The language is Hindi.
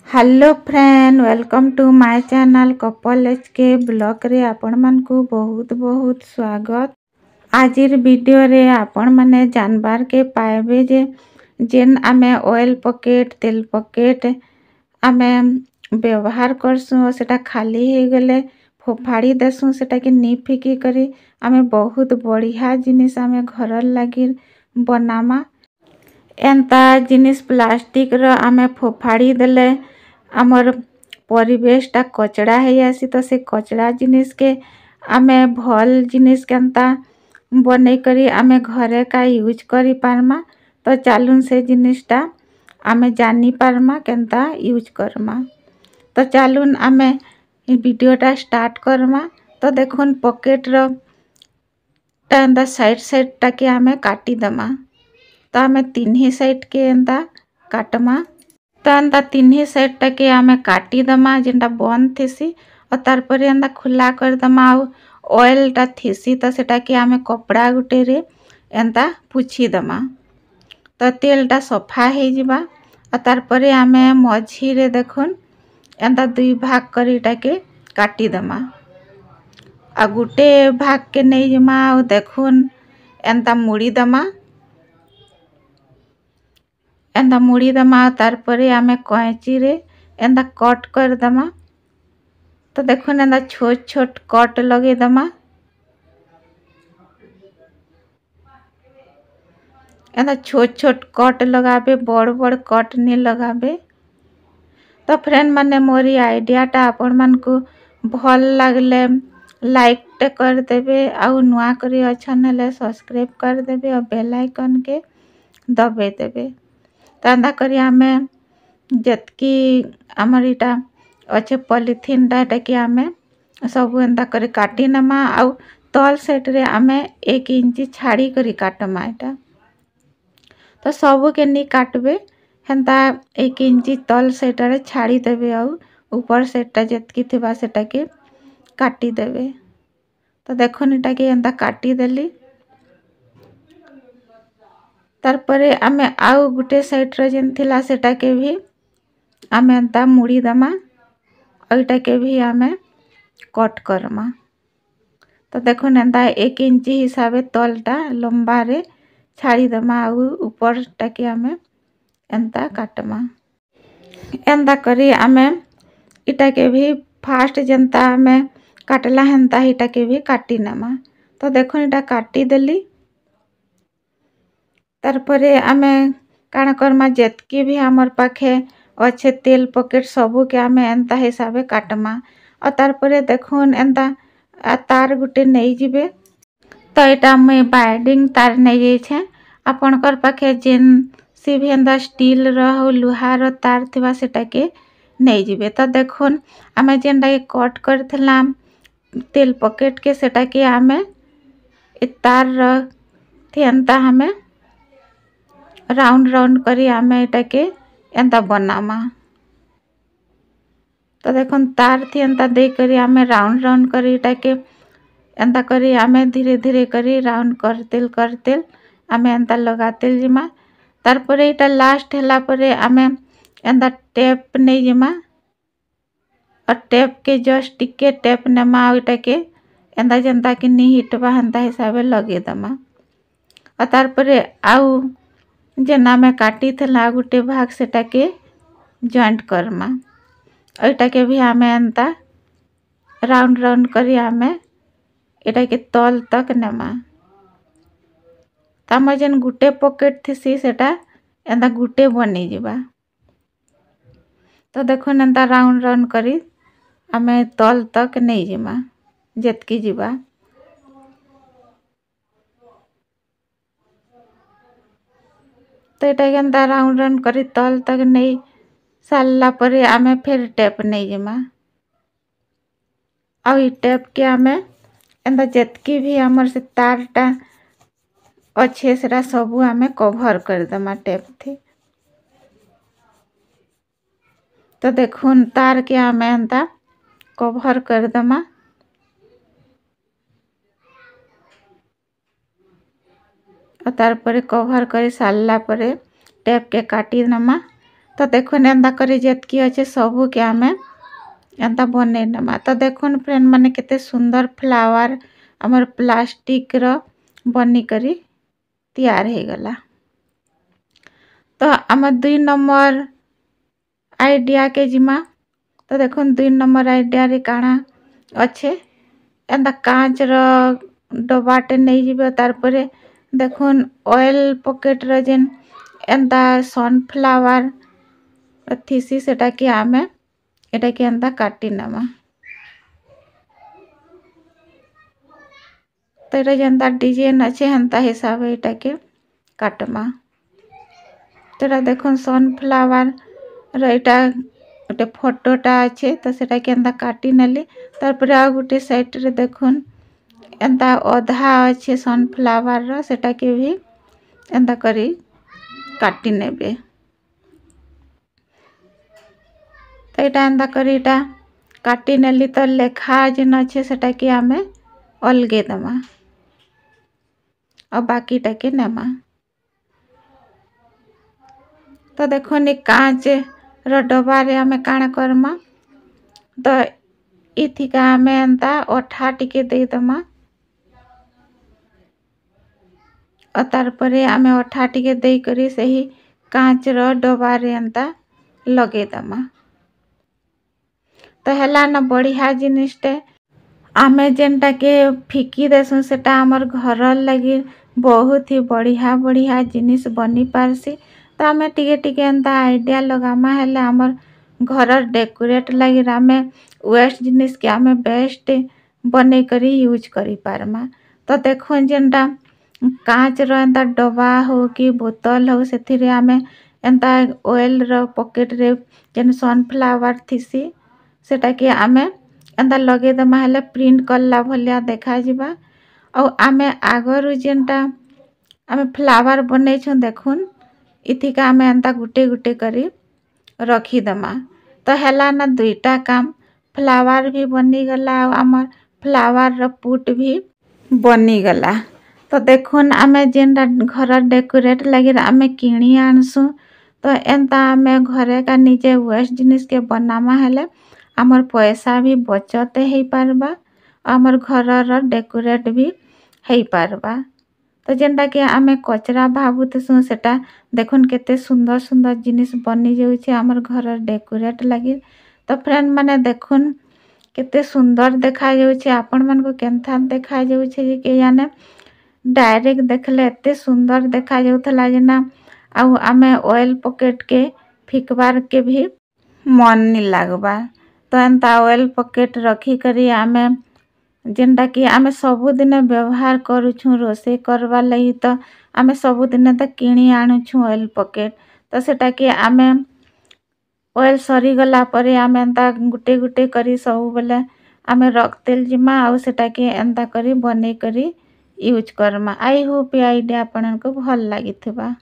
Hello friend, welcome to my channel couple HK blog रे आपण मन को बहुत बहुत स्वागत। आजिर वीडियो रे आपण माने जानबार के पाएबे जे जेन आमे ऑयल पॉकेट तेल पॉकेट आमे व्यवहार करसु सेटा खाली हे गले फोफाड़ी देसु सेटा के नी फिकी करी आमे बहुत बढ़िया जिनिस आमे घर लागी बनामा। एंता जिनिस प्लास्टिक रो आमे फोफाड़ी देले आमर परिवेशटा कचड़ा है आसी तो से कचड़ा जिनिस के आमे भल जिनिस केनता बनै करी आमे घरे का यूज करी पारमा। तो चालून से जिनिसटा आमे जानी पारमा केनता यूज करमा। तो चालून आमे वीडियोटा स्टार्ट करमा। तो देखुन पॉकेट रो एंता साइड साइड टा के आमे काटी दमा। तो आमे तीन ही साइड के एंता काटमा। तो एंता तीन ही साइड टा के आमे काटी दमा जेनटा बंद थेसी और तार पर एंता खुला कर दमा। ऑयल टा थेसी तो सेटा के आमे कपड़ा गुटे रे एंता पुछी दमा। तो तेल टा सफा हे जिबा और तार पर आमे मझी रे देखुन एंता दुई भाग करी टा के काटी दमा। आ गुटे भाग के नहीं जिमा देखुन एंता मुड़ी दमा। एंता मुड़ी दमा तार पर आमे कैंची रे एंता कट कर दमा। तो देखुन एंता छोट छोट कट लगे दमा। एंता छोट छोट कट लगाबे बड़ बड़ कट नहीं लगाबे। तो फ्रेंड माने मोरी आइडिया टा आपण मन को भल लागले लाइक टे कर देबे आउ नुआ करी अछन ले सब्सक्राइब कर देबे और बेल आइकन के दबे देबे। तो एंता करी आमे जतकी आमर इटा अच्छे पॉलिथीन टा कि आमे सब एंता करी काटी नमा। आउ तल सेट रे आमे 1 इंची छाड़ी करी काटमा। इटा तो सब के नी काटबे हेंता 1 इंची तल सेट रे छाड़ी देबे आउ ऊपर सेटा जतकी थिबा सेटा के काटी देबे। तो देखो इटा के एंता काटी देली। तार परे आमे आउ गुटे साइड रे जेन थिला सेटा के भी आमे एंता मुड़ी दमा और इटा के भी आमे कट करमा। तो देखो एंता 1 इंची हिसाबे तलटा लंबा रे छाड़ी दमा आउ ऊपर टा के आमे एंता काटमा। एंता करी आमे इटा के भी फास्ट जनता आमे काटला हेंता इटा के भी काटी नमा। तो देखो इटा काटी देली। तार परे आमे काना करमा जतकी भी हमर पाखे अच्छे तेल पॉकेट सबू के आमे एंता हिसाबे काटमा। और तार परे देखुन एंता तार गुटे नहीं जिबे। तो इटा मैं बाइंडिंग तार नहीं जाई छे आपनकर पाखे जेन सी भी एंता स्टील रो लुहार तार थिबा सेटा के नहीं जिबे। तो देखुन आमे जेनटा के कट करथला तेल पॉकेट के सेटा के आमे तार थी एंता हमें राउंड राउंड करी आमे इटा के एंता बनामा। तो देखुन तार थी एंता दे करी आमे राउंड राउंड करी इटा के एंता करी आमे धीरे धीरे करी राउंड करतेल आमे एंता लगातेल जिमा। तार परे इटा लास्ट हैला परे आमे एंता टेप नहीं जिमा और टेप के जस्ट टिके टेप नेमा इटा के एंता जनता के नी हिटबा हेंता हिसाबे लगे दमा। और तार परे आउ जेना में काटी थला गुटे भाग सेटा के जॉइंट करमा। इटा के भी आमे एंता राउंड राउंड करी आमे इटा के तल तक नेमा। तामा जेन गुटे पॉकेट थी सेटा एंता गुटे बनी जिबा। तो देखो एंता राउंड राउंड करी आमे तल तक नहीं जिमा जतकी जिबा। तो इटा एंता राउंड राउंड करी तल तक नहीं सालला परे आमे फिर टेप नहीं जिमा। और टेप के आमे एंता जतकी भी हमर से तारटा अच्छे सेरा सबू आमे कवर कर दमा टेप थी। तो देखुन तार के आमे एंता कवर कर दमा। और तार परे कवर करी सालला परे टेप के काटी नमा। तो देखुन एंता करी जेतकी अच्छे सबू के आमे एंता बने नमा। तो देखुन फ्रेंड माने केते सुंदर फ्लावर हमर प्लास्टिक रो बनी करी तैयार हे गला। तो आम 2 नंबर आइडिया के जिमा। तो देखुन 2 नंबर आइडिया रे काना अच्छे एंता कांच रो डबाटे नहीं जीवे। तार परे देखुन ऑयल पॉकेट रो जेन एंता सनफ्लावर थीसी सेटा कि आमे एटा कि एंता काटी नमा। तो एटा जेंता डिजाइन अच्छे हेंता हिसाब एटा के काटमा। तो एटा देखुन सनफ्लावर रो एटा गोटे फोटोटा अच्छे तो सेटा के एंता काटी नेली। तार परे आ गोटे साइड रे देखुन एंता अधा अच्छे सनफ्लावर रो सेटा के भी एंता करी काटी नेबे। तो एटा एंता करी एटा काटी नेली। तो लेखा जेन अच्छे सेटा कि आमे अलगे दमा और बाकी टा के नेमा। तो देखुन कांच रो डबा रे आमे काना करमा। तो इथिका आमे एंता अठा टिके दे दमा और तार परे आमे अठा टिके दे करी सही कांच रो डबा रे एंता लगे दमा। तो हेला न बढ़िया जिनिसटे आमे जेनटा के फिकी देसुन सेटा हमर घर लगी बहुत ही बढ़िया बढ़िया जिनिस बनी पारसी। तो आमे टिके टिके एंता आइडिया लगामा हेले हमर घर डेकोरेट लगी आमे वेस्ट जिनिस के आमे बेस्ट बने करी यूज करी पारमा। तो देखुन जेनटा कांच रो एंता डबा हो कि बोतल हो सेथिरे आमे एंता ऑयल रो पॉकेट रे जेन सनफ्लावर थीसी सेटा के आमे एंता लगे दमा हेले प्रिंट करला भलिया देखा जिबा। और आमे आगरु जेनटा आमे फ्लावर बनै छु देखुन इथिका आमे एंता गुटे गुटे करी रखी दमा। तो हेला ना 2टा काम फ्लावर भी बनी गला और हमर फ्लावर रो पुट भी बनी गला। तो देखुन आमे जेनटा घर डेकोरेट लगी आमे किणी आनसु। तो एंता आमे घरे का निजे वेस्ट जिनिस के बनामा हेले हमर पैसा भी बचत हे पारबा हमर घर रो डेकोरेट भी हे पारबा। तो जेनटा कि आमे कचरा भाबुतसु सेटा देखुन केते सुंदर सुंदर जिनिस बनी जाउछे हमर घर डेकोरेट लगी। तो फ्रेंड माने देखुन केते सुंदर देखा जाउछे आपण मन को केनथा देखा जाउछे जे के जाने डायरेक्ट देखले एते सुंदर देखा जाउथला जेना आउ आमे ऑयल पॉकेट के फिकबार के भी मन नी लागबा। तो एंता ऑयल पॉकेट रखी करी आमे जेनटा कि आमे सबु दिन व्यवहार करूछु रोसे करवा लगी। तो आमे सबु दिन तो किणी आनुछु ऑयल पॉकेट। तो सेटा कि आमे ऑयल सरी गला परे आमे एंता गुटे गुटे करी सबु बेले आमे रखतेल जिमा आउ सेटा कि एंता करी बने करी यूज करमा। आई होप ये आइडिया आपन को भल लागिथिबा।